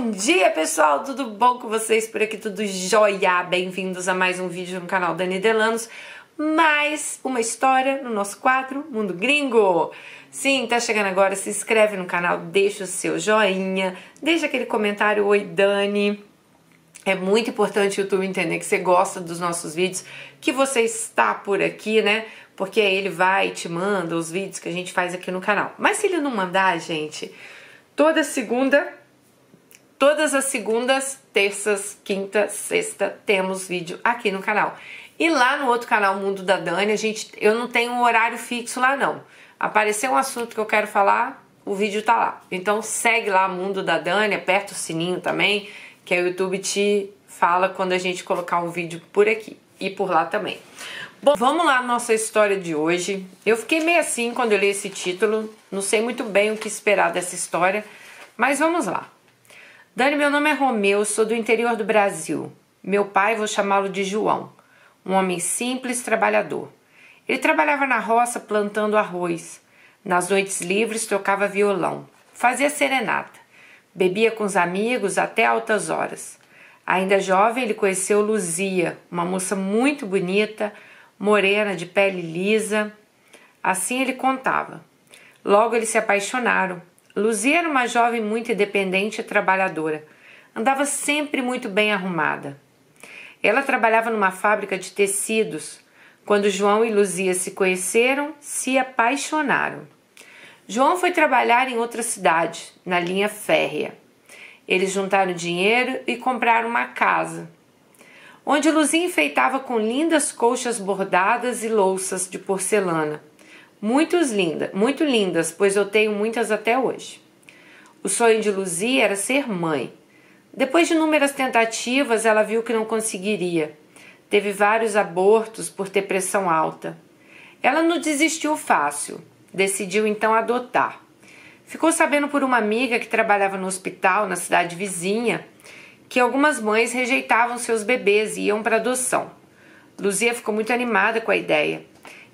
Bom dia, pessoal! Tudo bom com vocês? Por aqui tudo jóia? Bem-vindos a mais um vídeo no canal Dani Delanos. Mais uma história no nosso quadro Mundo Gringo. Sim, tá chegando agora, se inscreve no canal, deixa o seu joinha, deixa aquele comentário, oi Dani. É muito importante o YouTube entender que você gosta dos nossos vídeos, que você está por aqui, né? Porque aí ele vai e te manda os vídeos que a gente faz aqui no canal. Mas se ele não mandar, gente, todas as segundas, terças, quinta, sexta, temos vídeo aqui no canal. E lá no outro canal, Mundo da Dani, eu não tenho um horário fixo lá não. Apareceu um assunto que eu quero falar, o vídeo tá lá. Então segue lá, Mundo da Dani, aperta o sininho também, que aí o YouTube te fala quando a gente colocar um vídeo por aqui e por lá também. Bom, vamos lá na nossa história de hoje. Eu fiquei meio assim quando eu li esse título, não sei muito bem o que esperar dessa história, mas vamos lá. Dani, meu nome é Romeu, sou do interior do Brasil. Meu pai, vou chamá-lo de João, um homem simples, trabalhador. Ele trabalhava na roça plantando arroz. Nas noites livres tocava violão, fazia serenata, bebia com os amigos até altas horas. Ainda jovem, ele conheceu Luzia, uma moça muito bonita, morena, de pele lisa. Assim ele contava. Logo eles se apaixonaram. Luzia era uma jovem muito independente e trabalhadora. Andava sempre muito bem arrumada. Ela trabalhava numa fábrica de tecidos. Quando João e Luzia se conheceram, se apaixonaram. João foi trabalhar em outra cidade, na linha férrea. Eles juntaram dinheiro e compraram uma casa, onde Luzia enfeitava com lindas colchas bordadas e louças de porcelana. Muito lindas, pois eu tenho muitas até hoje. O sonho de Luzia era ser mãe. Depois de inúmeras tentativas, ela viu que não conseguiria. Teve vários abortos por ter pressão alta. Ela não desistiu fácil. Decidiu então adotar. Ficou sabendo por uma amiga que trabalhava no hospital na cidade vizinha que algumas mães rejeitavam seus bebês e iam para adoção. Luzia ficou muito animada com a ideia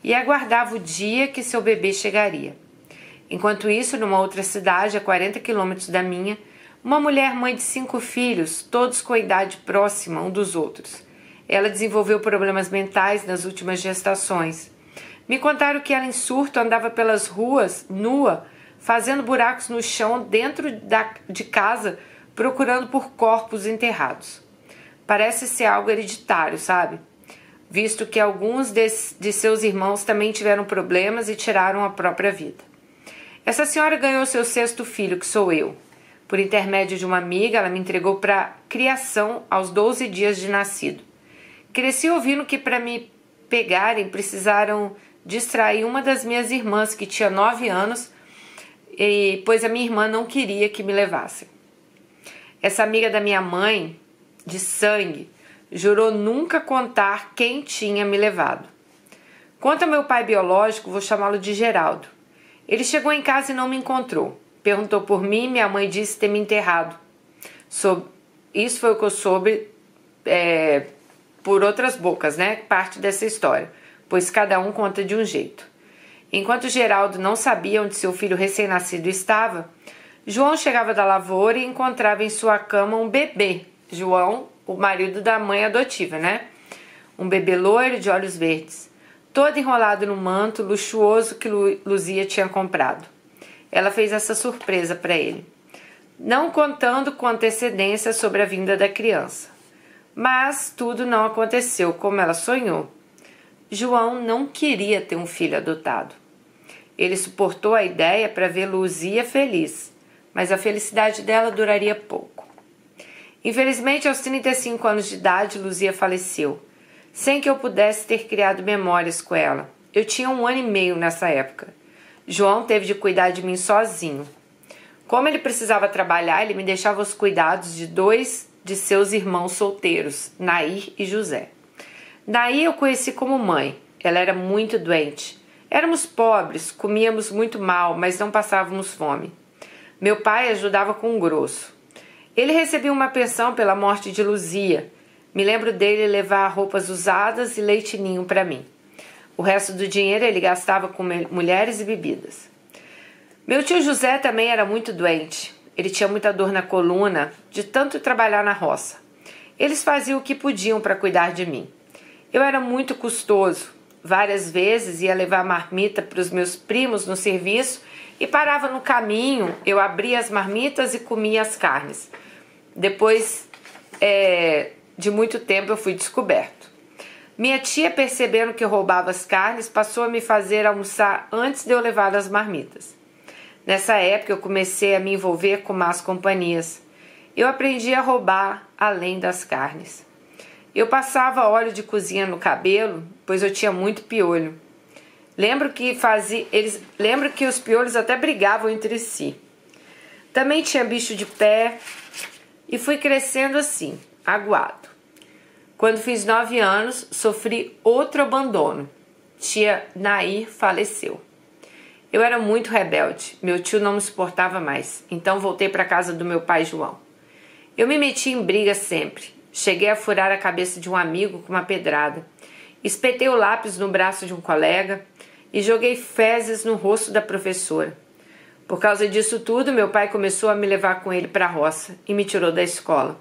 e aguardava o dia que seu bebê chegaria. Enquanto isso, numa outra cidade, a 40 quilômetros da minha, uma mulher mãe de 5 filhos, todos com a idade próxima um dos outros. Ela desenvolveu problemas mentais nas últimas gestações. Me contaram que ela, em surto, andava pelas ruas, nua, fazendo buracos no chão dentro de casa, procurando por corpos enterrados. Parece ser algo hereditário, sabe? Visto que alguns de seus irmãos também tiveram problemas e tiraram a própria vida. Essa senhora ganhou seu 6º filho, que sou eu. Por intermédio de uma amiga, ela me entregou para criação aos 12 dias de nascido. Cresci ouvindo que para me pegarem precisaram distrair uma das minhas irmãs, que tinha 9 anos, pois a minha irmã não queria que me levassem. Essa amiga da minha mãe, de sangue, jurou nunca contar quem tinha me levado. Quanto ao meu pai biológico, vou chamá-lo de Geraldo. Ele chegou em casa e não me encontrou. Perguntou por mim e minha mãe disse ter me enterrado. Isso foi o que eu soube por outras bocas, né? Parte dessa história, pois cada um conta de um jeito. Enquanto Geraldo não sabia onde seu filho recém-nascido estava, João chegava da lavoura e encontrava em sua cama um bebê. João, o marido da mãe adotiva, né? Um bebê loiro de olhos verdes, todo enrolado no manto luxuoso que Luzia tinha comprado. Ela fez essa surpresa para ele, não contando com antecedência sobre a vinda da criança. Mas tudo não aconteceu como ela sonhou. João não queria ter um filho adotado. Ele suportou a ideia para ver Luzia feliz, mas a felicidade dela duraria pouco. Infelizmente, aos 35 anos de idade, Luzia faleceu, sem que eu pudesse ter criado memórias com ela. Eu tinha 1 ano e meio nessa época. João teve de cuidar de mim sozinho. Como ele precisava trabalhar, ele me deixava aos cuidados de 2 de seus irmãos solteiros, Nair e José. Nair eu conheci como mãe. Ela era muito doente. Éramos pobres, comíamos muito mal, mas não passávamos fome. Meu pai ajudava com o grosso. Ele recebia uma pensão pela morte de Luzia. Me lembro dele levar roupas usadas e leite ninho para mim. O resto do dinheiro ele gastava com mulheres e bebidas. Meu tio José também era muito doente. ele tinha muita dor na coluna de tanto trabalhar na roça. Eles faziam o que podiam para cuidar de mim. Eu era muito custoso. Várias vezes ia levar marmita para os meus primos no serviço e parava no caminho, eu abria as marmitas e comia as carnes. Depois de muito tempo eu fui descoberto. Minha tia, percebendo que eu roubava as carnes, passou a me fazer almoçar antes de eu levar as marmitas. Nessa época eu comecei a me envolver com más companhias. Eu aprendi a roubar além das carnes. Eu passava óleo de cozinha no cabelo, pois eu tinha muito piolho. Lembro que os piolhos até brigavam entre si. Também tinha bicho de pé e fui crescendo assim, aguado. Quando fiz 9 anos, sofri outro abandono. Tia Nair faleceu. Eu era muito rebelde, meu tio não me suportava mais, então voltei para a casa do meu pai João. Eu me meti em briga sempre. Cheguei a furar a cabeça de um amigo com uma pedrada. Espetei o lápis no braço de um colega e joguei fezes no rosto da professora. Por causa disso tudo, meu pai começou a me levar com ele para a roça e me tirou da escola.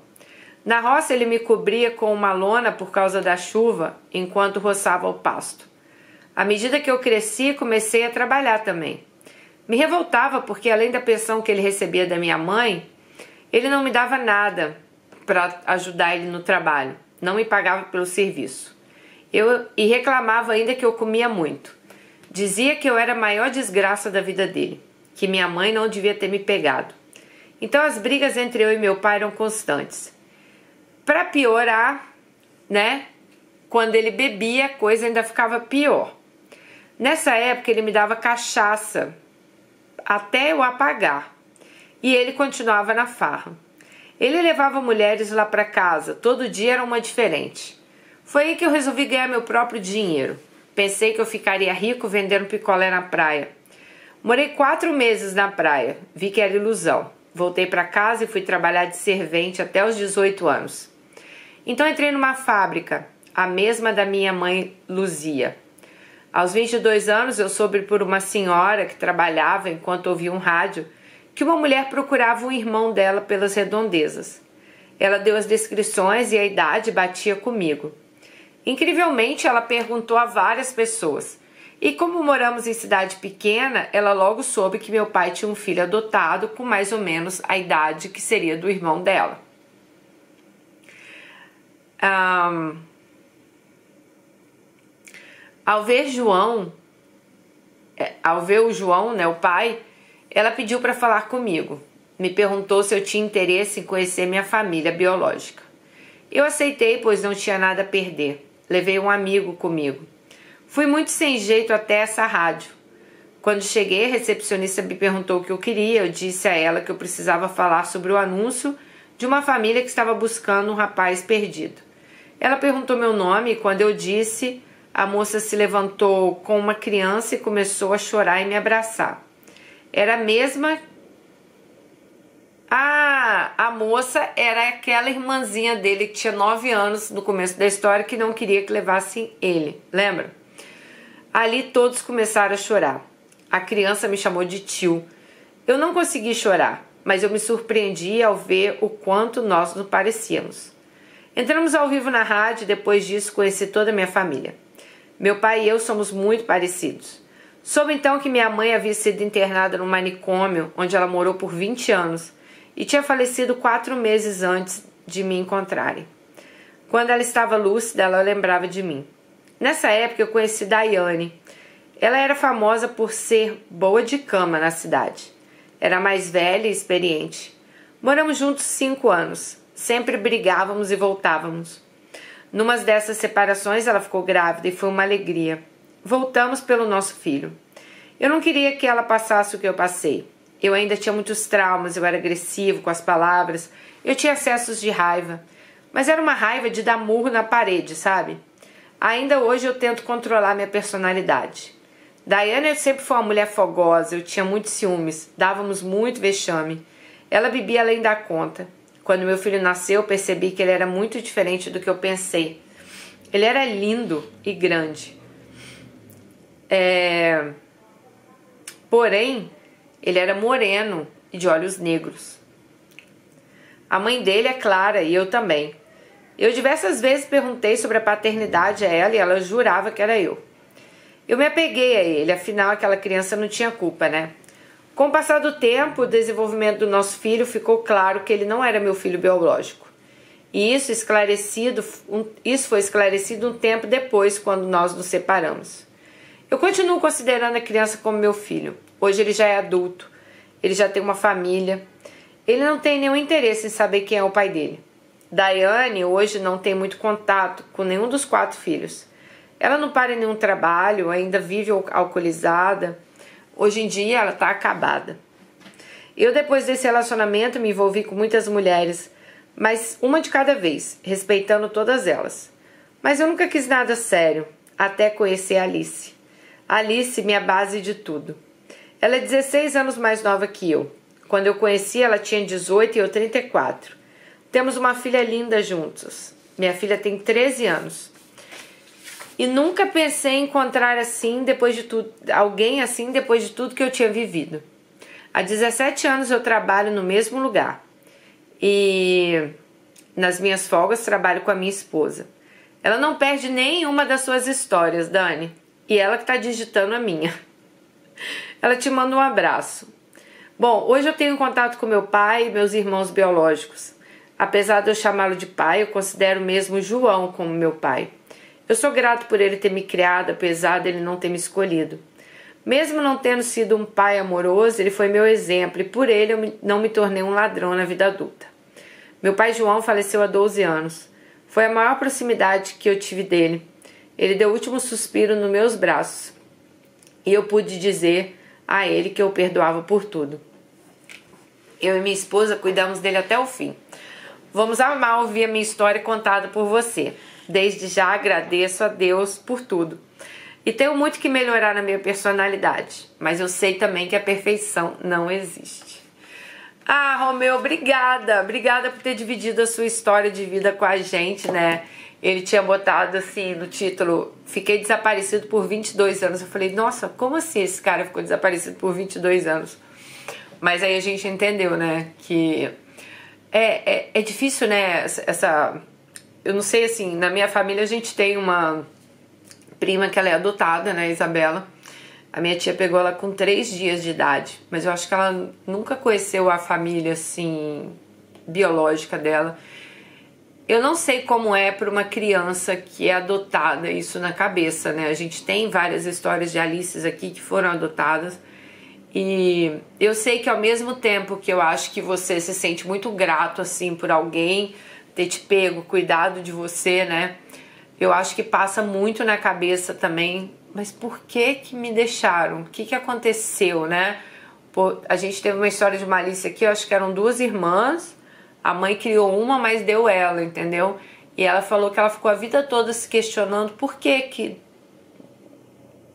Na roça ele me cobria com uma lona por causa da chuva enquanto roçava o pasto. À medida que eu cresci, comecei a trabalhar também. Me revoltava porque, além da pensão que ele recebia da minha mãe, ele não me dava nada para ajudar ele no trabalho. Não me pagava pelo serviço. E reclamava ainda que eu comia muito. Dizia que eu era a maior desgraça da vida dele, que minha mãe não devia ter me pegado. Então as brigas entre eu e meu pai eram constantes. Para piorar, quando ele bebia, a coisa ainda ficava pior. Nessa época ele me dava cachaça até eu apagar. E ele continuava na farra. Ele levava mulheres lá para casa, todo dia era uma diferente. Foi aí que eu resolvi ganhar meu próprio dinheiro. Pensei que eu ficaria rico vendendo picolé na praia. Morei 4 meses na praia, vi que era ilusão. Voltei para casa e fui trabalhar de servente até os 18 anos. Então entrei numa fábrica, a mesma da minha mãe Luzia. Aos 22 anos eu soube por uma senhora que trabalhava enquanto ouvia um rádio que uma mulher procurava um irmão dela pelas redondezas. Ela deu as descrições e a idade batia comigo. Incrivelmente, ela perguntou a várias pessoas. E como moramos em cidade pequena, ela logo soube que meu pai tinha um filho adotado com mais ou menos a idade que seria do irmão dela. Ao ver o João, o pai, ela pediu para falar comigo. Me perguntou se eu tinha interesse em conhecer minha família biológica. Eu aceitei, pois não tinha nada a perder. Levei um amigo comigo. Fui muito sem jeito até essa rádio. Quando cheguei, a recepcionista me perguntou o que eu queria. Eu disse a ela que eu precisava falar sobre o anúncio de uma família que estava buscando um rapaz perdido. Ela perguntou meu nome e quando eu disse, a moça se levantou com uma criança e começou a chorar e me abraçar. Era a mesma... a moça era aquela irmãzinha dele que tinha 9 anos no começo da história que não queria que levassem ele, lembra? Ali todos começaram a chorar. A criança me chamou de tio. Eu não consegui chorar, mas eu me surpreendi ao ver o quanto nós nos parecíamos. Entramos ao vivo na rádio e depois disso conheci toda a minha família. Meu pai e eu somos muito parecidos. Soube então que minha mãe havia sido internada no manicômio, onde ela morou por 20 anos, e tinha falecido 4 meses antes de me encontrarem. Quando ela estava lúcida, ela lembrava de mim. Nessa época eu conheci Daiane. Ela era famosa por ser boa de cama na cidade. Era mais velha e experiente. Moramos juntos 5 anos. Sempre brigávamos e voltávamos. Numa dessas separações ela ficou grávida e foi uma alegria. Voltamos pelo nosso filho. Eu não queria que ela passasse o que eu passei. Eu ainda tinha muitos traumas, eu era agressivo com as palavras, eu tinha acessos de raiva. Mas era uma raiva de dar murro na parede, sabe? Ainda hoje eu tento controlar minha personalidade. Daiane sempre foi uma mulher fogosa, eu tinha muitos ciúmes, dávamos muito vexame. Ela bebia além da conta. Quando meu filho nasceu, eu percebi que ele era muito diferente do que eu pensei. Ele era lindo e grande. Porém, ele era moreno e de olhos negros. A mãe dele é Clara e eu também. Eu diversas vezes perguntei sobre a paternidade a ela e ela jurava que era eu. Eu me apeguei a ele, afinal aquela criança não tinha culpa, né? Com o passar do tempo, o desenvolvimento do nosso filho ficou claro que ele não era meu filho biológico. E isso foi esclarecido um tempo depois, quando nós nos separamos. Eu continuo considerando a criança como meu filho. Hoje ele já é adulto, ele já tem uma família. Ele não tem nenhum interesse em saber quem é o pai dele. Daiane hoje não tem muito contato com nenhum dos 4 filhos. Ela não para em nenhum trabalho, ainda vive alcoolizada. Hoje em dia ela está acabada. Eu, depois desse relacionamento, me envolvi com muitas mulheres, mas uma de cada vez, respeitando todas elas. Mas eu nunca quis nada sério, até conhecer a Alice. A Alice, minha base de tudo. Ela é 16 anos mais nova que eu. Quando eu conheci, ela tinha 18 e eu 34. Temos uma filha linda juntos. Minha filha tem 13 anos. E nunca pensei em encontrar alguém assim depois de tudo que eu tinha vivido. Há 17 anos eu trabalho no mesmo lugar. E nas minhas folgas trabalho com a minha esposa. Ela não perde nenhuma das suas histórias, Dani. E ela que está digitando a minha. Ela te manda um abraço. Bom, hoje eu tenho contato com meu pai e meus irmãos biológicos. Apesar de eu chamá-lo de pai, eu considero mesmo João como meu pai. Eu sou grato por ele ter me criado, apesar dele não ter me escolhido. Mesmo não tendo sido um pai amoroso, ele foi meu exemplo e por ele eu não me tornei um ladrão na vida adulta. Meu pai João faleceu há 12 anos. Foi a maior proximidade que eu tive dele. Ele deu o último suspiro nos meus braços. E eu pude dizer a ele que eu o perdoava por tudo. Eu e minha esposa cuidamos dele até o fim. Vamos amar ouvir a minha história contada por você. Desde já agradeço a Deus por tudo. E tenho muito que melhorar na minha personalidade. Mas eu sei também que a perfeição não existe. Ah, Romeu, obrigada. Obrigada por ter dividido a sua história de vida com a gente, né? Ele tinha botado assim no título: fiquei desaparecido por 22 anos. Eu falei, nossa, como assim esse cara ficou desaparecido por 22 anos? Mas aí a gente entendeu, né? Que é difícil, né? Eu não sei, assim, na minha família a gente tem uma prima que ela é adotada, né, Isabela. A minha tia pegou ela com 3 dias de idade, mas eu acho que ela nunca conheceu a família, assim, biológica dela. Eu não sei como é para uma criança que é adotada isso na cabeça, né? A gente tem várias histórias de Alices aqui que foram adotadas. E eu sei que ao mesmo tempo que eu acho que você se sente muito grato, assim, por alguém ter te pego, cuidado de você, né? Eu acho que passa muito na cabeça também, mas por que que me deixaram? O que que aconteceu, né? A gente teve uma história de malícia aqui, eu acho que eram 2 irmãs, a mãe criou uma, mas deu ela, entendeu? E ela falou que ela ficou a vida toda se questionando por que que,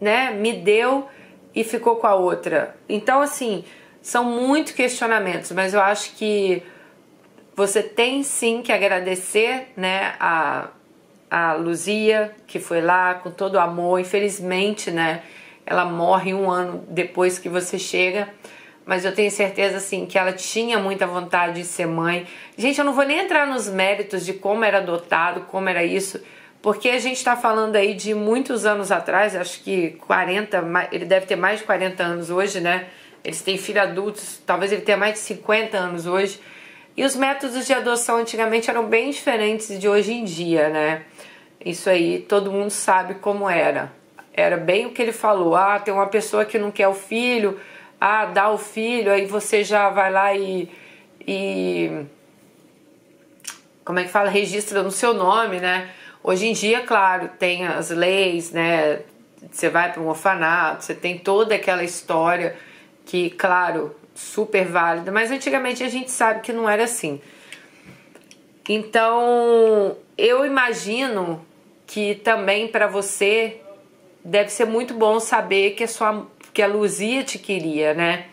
né, me deu e ficou com a outra. Então, assim, são muitos questionamentos, mas eu acho que você tem sim que agradecer, né, a Luzia, que foi lá com todo o amor. Infelizmente, né, ela morre 1 ano depois que você chega, mas eu tenho certeza, assim, que ela tinha muita vontade de ser mãe. Gente, eu não vou nem entrar nos méritos de como era adotado, como era isso, porque a gente está falando aí de muitos anos atrás, acho que 40, ele deve ter mais de 40 anos hoje, né? Eles têm filhos adultos, talvez ele tenha mais de 50 anos hoje. E os métodos de adoção antigamente eram bem diferentes de hoje em dia, né? Isso aí todo mundo sabe como era. Era bem o que ele falou. Ah, tem uma pessoa que não quer o filho, ah, dá o filho, aí você já vai lá e como é que fala? Registra no seu nome, né? Hoje em dia, claro, tem as leis, né? Você vai para um orfanato, você tem toda aquela história que, claro, super válida, mas antigamente a gente sabe que não era assim. Então, eu imagino que também para você deve ser muito bom saber que a Luzia te queria, né?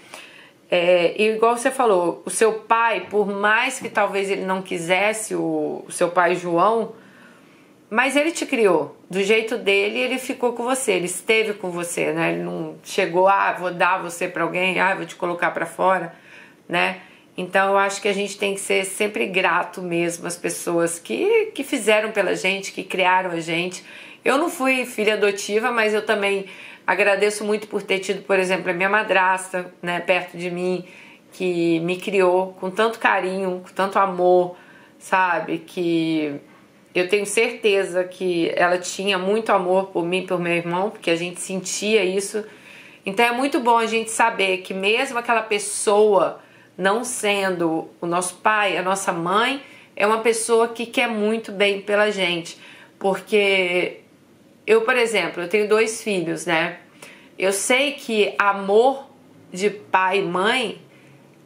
E igual você falou, o seu pai, por mais que talvez ele não quisesse, o seu pai João, mas ele te criou do jeito dele, ele ficou com você, ele esteve com você, né? Ele não chegou, vou dar você para alguém, vou te colocar para fora, né? Então eu acho que a gente tem que ser sempre grato mesmo às pessoas que fizeram pela gente, que criaram a gente. Eu não fui filha adotiva, mas eu também agradeço muito por ter tido, por exemplo, a minha madrasta, né, perto de mim, que me criou com tanto carinho, com tanto amor, sabe? Que eu tenho certeza que ela tinha muito amor por mim e por meu irmão, porque a gente sentia isso. Então é muito bom a gente saber que mesmo aquela pessoa não sendo o nosso pai, a nossa mãe, é uma pessoa que quer muito bem pela gente. Porque eu, por exemplo, eu tenho 2 filhos, né? Eu sei que amor de pai e mãe,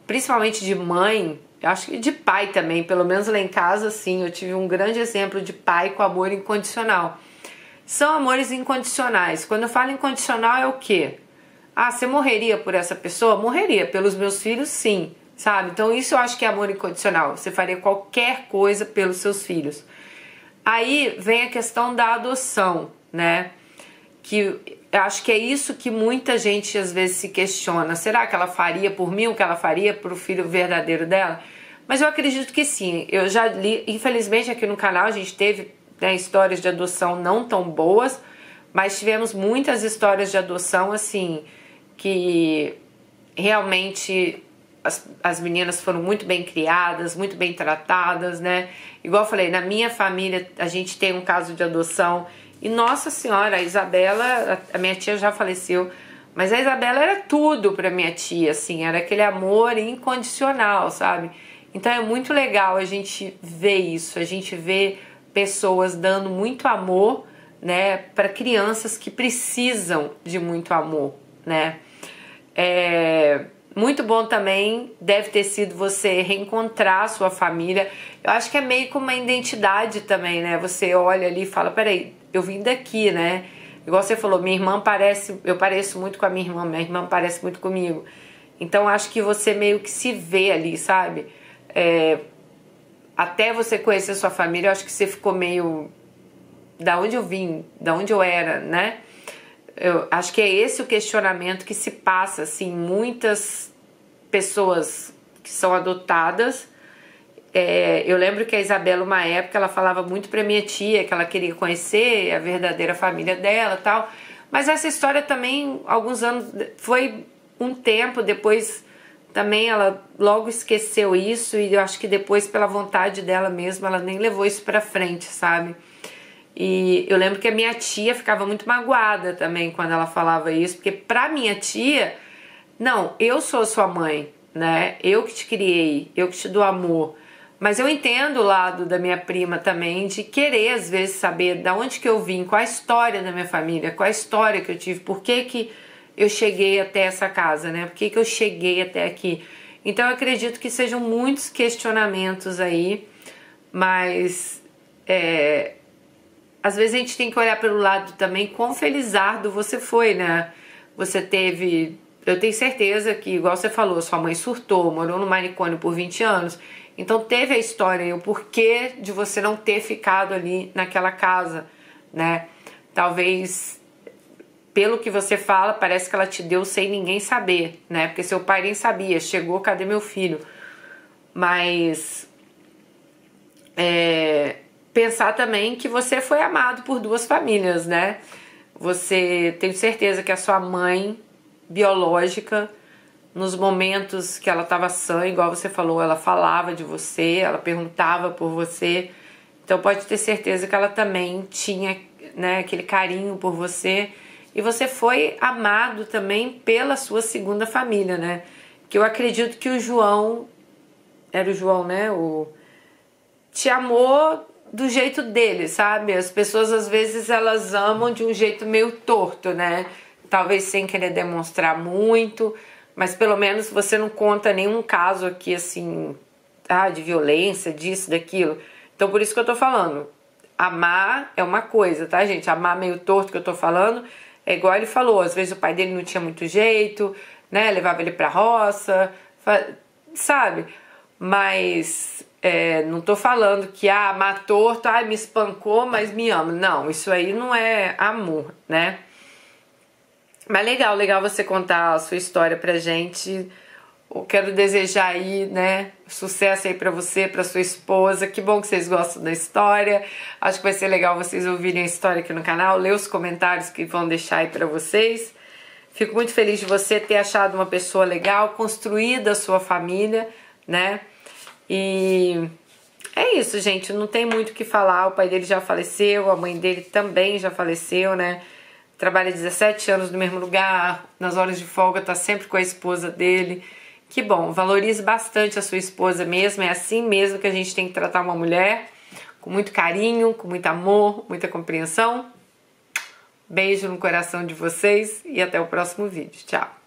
principalmente de mãe, eu acho que de pai também, pelo menos lá em casa, sim, eu tive um grande exemplo de pai com amor incondicional. São amores incondicionais. Quando eu falo incondicional é o quê? Ah, você morreria por essa pessoa? Morreria. Pelos meus filhos, sim, sabe? Então isso eu acho que é amor incondicional. Você faria qualquer coisa pelos seus filhos. Aí vem a questão da adoção, né? Que eu acho que é isso que muita gente às vezes se questiona. Será que ela faria por mim o que ela faria pro filho verdadeiro dela? Mas eu acredito que sim. Eu já li, infelizmente aqui no canal a gente teve, né, histórias de adoção não tão boas, mas tivemos muitas histórias de adoção assim que realmente as meninas foram muito bem criadas, muito bem tratadas, né? Igual eu falei, na minha família a gente tem um caso de adoção e nossa senhora, a Isabela, a minha tia já faleceu, mas a Isabela era tudo pra minha tia, assim, era aquele amor incondicional, sabe? Então é muito legal a gente ver isso, a gente vê pessoas dando muito amor, né, para crianças que precisam de muito amor, né? Muito bom também deve ter sido você reencontrar a sua família. Eu acho que é meio como uma identidade também, né? Você olha ali e fala, peraí, eu vim daqui, né? Igual você falou, minha irmã parece, eu pareço muito com a minha irmã parece muito comigo. Então acho que você meio que se vê ali, sabe? Até você conhecer sua família, eu acho que você ficou meio da onde eu vim, da onde eu era, né? Eu acho que é esse o questionamento que se passa, assim, muitas pessoas que são adotadas. Eu lembro que a Isabela, uma época, ela falava muito pra minha tia que ela queria conhecer a verdadeira família dela e tal. Mas essa história também, alguns anos, foi um tempo depois, também ela logo esqueceu isso e eu acho que depois, pela vontade dela mesma, ela nem levou isso pra frente, sabe? E eu lembro que a minha tia ficava muito magoada também quando ela falava isso, porque pra minha tia, não, eu sou sua mãe, né? Eu que te criei, eu que te dou amor. Mas eu entendo o lado da minha prima também de querer às vezes saber de onde que eu vim, qual a história da minha família, qual a história que eu tive, por que que eu cheguei até essa casa, né? Por que que eu cheguei até aqui? Então eu acredito que sejam muitos questionamentos aí, mas às vezes a gente tem que olhar pelo lado também quão felizardo você foi, né? Você teve... Eu tenho certeza que, igual você falou, sua mãe surtou, morou no manicômio por 20 anos. Então teve a história e o porquê de você não ter ficado ali naquela casa, né? Talvez, pelo que você fala, parece que ela te deu sem ninguém saber, né? Porque seu pai nem sabia, chegou, cadê meu filho? Mas... pensar também que você foi amado por 2 famílias, né? Você tem certeza que a sua mãe biológica, nos momentos que ela estava sã, igual você falou, ela falava de você, ela perguntava por você. Então pode ter certeza que ela também tinha, né, aquele carinho por você. E você foi amado também pela sua segunda família, né? Que eu acredito que o João, era o João, né? Te amou do jeito dele, sabe? As pessoas às vezes elas amam de um jeito meio torto, né? Talvez sem querer demonstrar muito, mas pelo menos você não conta nenhum caso aqui assim, de violência, disso, daquilo. Então por isso que eu tô falando, amar é uma coisa, tá, gente? Amar meio torto que eu tô falando é igual ele falou, às vezes o pai dele não tinha muito jeito, né? Levava ele pra roça, sabe? Mas... não tô falando que amar torto, me espancou, mas me ama. Não, isso aí não é amor, né? Mas legal você contar a sua história pra gente. Eu quero desejar aí, né, sucesso aí pra você, pra sua esposa. Que bom que vocês gostam da história. Acho que vai ser legal vocês ouvirem a história aqui no canal, ler os comentários que vão deixar aí pra vocês. Fico muito feliz de você ter achado uma pessoa legal, construído a sua família, né? E é isso, gente. Não tem muito o que falar. O pai dele já faleceu, a mãe dele também já faleceu, né? Trabalha 17 anos no mesmo lugar, nas horas de folga tá sempre com a esposa dele. Que bom, valorize bastante a sua esposa mesmo, é assim mesmo que a gente tem que tratar uma mulher, com muito carinho, com muito amor, muita compreensão. Beijo no coração de vocês e até o próximo vídeo. Tchau!